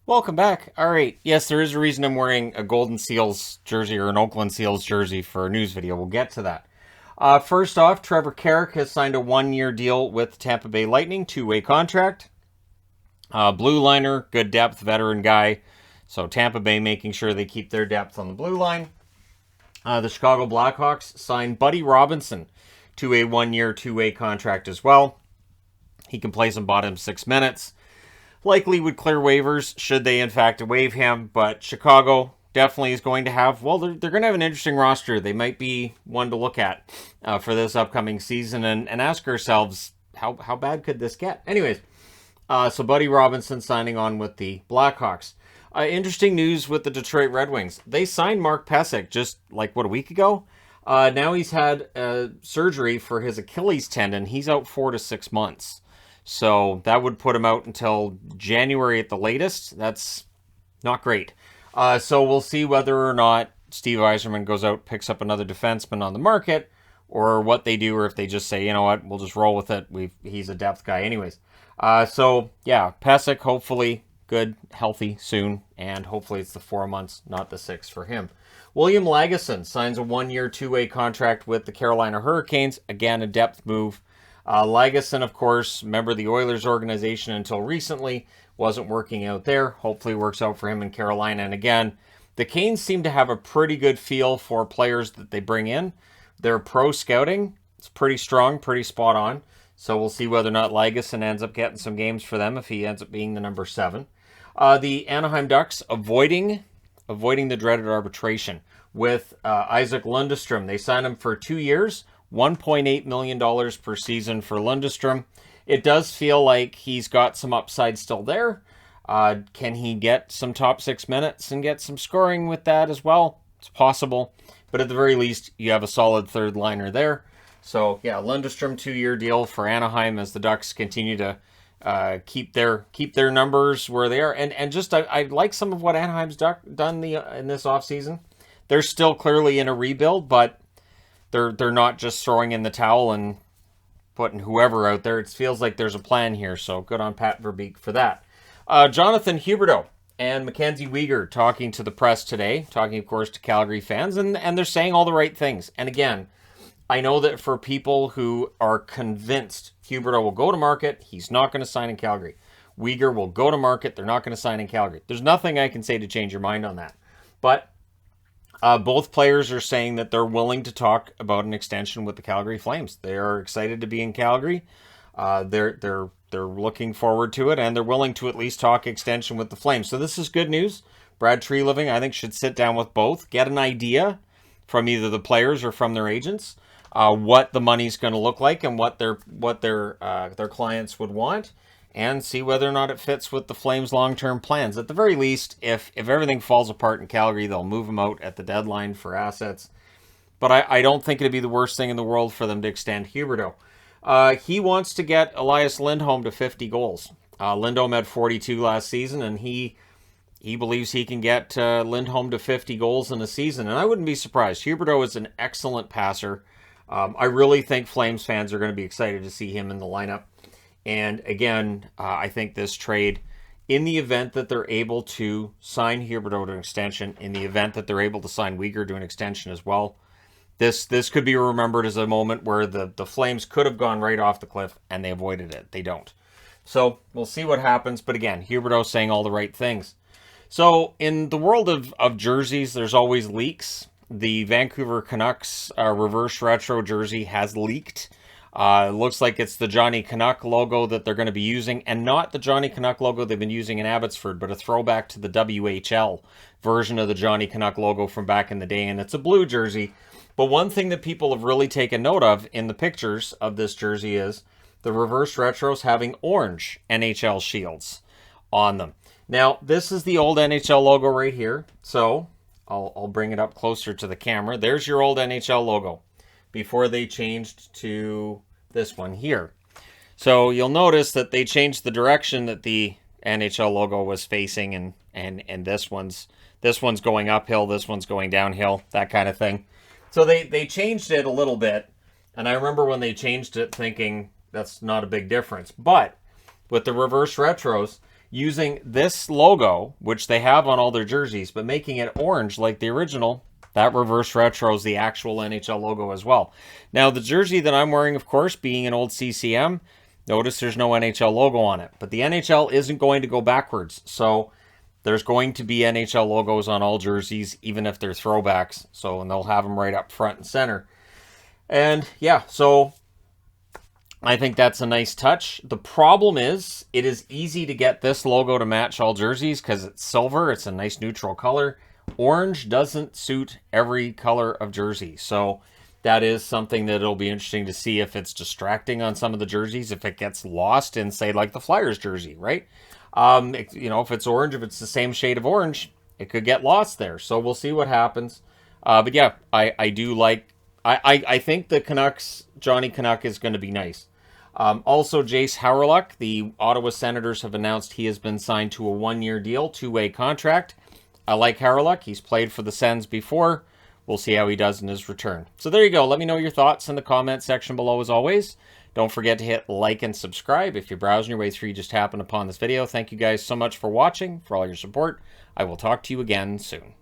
Welcome back. All right. Yes, there is a reason I'm wearing a Golden Seals jersey or an Oakland Seals jersey for a news video. We'll get to that. First off, Trevor Carrick has signed a one-year deal with Tampa Bay Lightning, two-way contract. Blue liner, good depth, veteran guy. So Tampa Bay making sure they keep their depth on the blue line. The Chicago Blackhawks signed Buddy Robinson to a one-year, two-way contract as well. He can play some bottom 6 minutes. Likely would clear waivers should they in fact waive him, but Chicago definitely is going to have, well, they're going to have an interesting roster. They might be one to look at for this upcoming season and ask ourselves, how bad could this get? Anyways, so Buddy Robinson signing on with the Blackhawks. Interesting news with the Detroit Red Wings. They signed Mark Pysyk just a week ago. Now he's had surgery for his Achilles tendon. He's out 4 to 6 months. So that would put him out until January at the latest. That's not great. So we'll see whether or not Steve Yzerman goes out, picks up another defenseman on the market, or what they do, or if they just say, you know what, we'll just roll with it. He's a depth guy anyways. So yeah, Pysyk hopefully good, healthy soon, and hopefully it's the 4 months, not the 6 for him. William Lagesson signs a one-year, two-way contract with the Carolina Hurricanes. Again, a depth move. Lagesson, of course, member of the Oilers organization until recently, wasn't working out there. Hopefully works out for him in Carolina. And again, the Canes seem to have a pretty good feel for players that they bring in. Their pro scouting, it's pretty strong, pretty spot on. So we'll see whether or not Lagesson ends up getting some games for them if he ends up being the number 7. The Anaheim Ducks avoiding the dreaded arbitration with Isaac Lundestrom. They signed him for 2 years. $1.8 million per season for Lundestrom. It does feel like he's got some upside still there. Can he get some top 6 minutes and get some scoring with that as well? It's possible. But at the very least, you have a solid third liner there. So, yeah, Lundestrom 2-year deal for Anaheim as the Ducks continue to keep their numbers where they are. And just I like some of what Anaheim's done in this offseason. They're still clearly in a rebuild, but they're not just throwing in the towel and putting whoever out there. It feels like there's a plan here, so good on Pat Verbeek for that. Jonathan Huberdeau and Mackenzie Weegar talking to the press today, talking, of course, to Calgary fans, and they're saying all the right things. And again, I know that for people who are convinced Huberdeau will go to market, he's not going to sign in Calgary. Weegar will go to market, they're not going to sign in Calgary. There's nothing I can say to change your mind on that. But both players are saying that they're willing to talk about an extension with the Calgary Flames. They are excited to be in Calgary. They're looking forward to it, and they're willing to at least talk extension with the Flames. So this is good news. Brad Treliving, I think, should sit down with both, get an idea from either the players or from their agents what the money's going to look like and what their clients would want, and see whether or not it fits with the Flames' long-term plans. At the very least, if everything falls apart in Calgary, they'll move him out at the deadline for assets. But I don't think it'd be the worst thing in the world for them to extend Huberdeau. He wants to get Elias Lindholm to 50 goals. Lindholm had 42 last season, and he believes he can get Lindholm to 50 goals in a season. And I wouldn't be surprised. Huberdeau is an excellent passer. I really think Flames fans are going to be excited to see him in the lineup. And again, I think this trade, in the event that they're able to sign Huberdeau to an extension, in the event that they're able to sign Weegar to an extension as well, this could be remembered as a moment where the Flames could have gone right off the cliff and they avoided it. They don't. So we'll see what happens. But again, Huberdeau saying all the right things. So in the world of jerseys, there's always leaks. The Vancouver Canucks reverse retro jersey has leaked. It looks like it's the Johnny Canuck logo that they're going to be using, and not the Johnny Canuck logo they've been using in Abbotsford, but a throwback to the WHL version of the Johnny Canuck logo from back in the day, and it's a blue jersey. But one thing that people have really taken note of in the pictures of this jersey is the reverse retros having orange NHL shields on them. Now, this is the old NHL logo right here, so I'll bring it up closer to the camera. There's your old NHL logo before they changed to this one here. So you'll notice that they changed the direction that the NHL logo was facing, and this one's going uphill, this one's going downhill, that kind of thing. So they changed it a little bit, and I remember when they changed it thinking that's not a big difference. But with the reverse retros, using this logo, which they have on all their jerseys, but making it orange like the original. That reverse retro is the actual NHL logo as well. Now, the jersey that I'm wearing, of course, being an old CCM, notice there's no NHL logo on it. But the NHL isn't going to go backwards. So there's going to be NHL logos on all jerseys, even if they're throwbacks. So, and they'll have them right up front and center. And yeah, so I think that's a nice touch. The problem is, it is easy to get this logo to match all jerseys because it's silver. It's a nice neutral color. Orange doesn't suit every color of jersey. So that is something that it'll be interesting to see if it's distracting on some of the jerseys, if it gets lost in, say, like the Flyers jersey, right? If it's orange, if it's the same shade of orange, it could get lost there. So we'll see what happens. But yeah, I do like... I think the Canucks, Johnny Canuck, is going to be nice. Also, Jace Hawryluk, the Ottawa Senators have announced he has been signed to a one-year deal, two-way contract. I like Hawryluk. He's played for the Sens before. We'll see how he does in his return. So there you go. Let me know your thoughts in the comment section below as always. Don't forget to hit like and subscribe. If you're browsing your way through, you just happened upon this video. Thank you guys so much for watching, for all your support. I will talk to you again soon.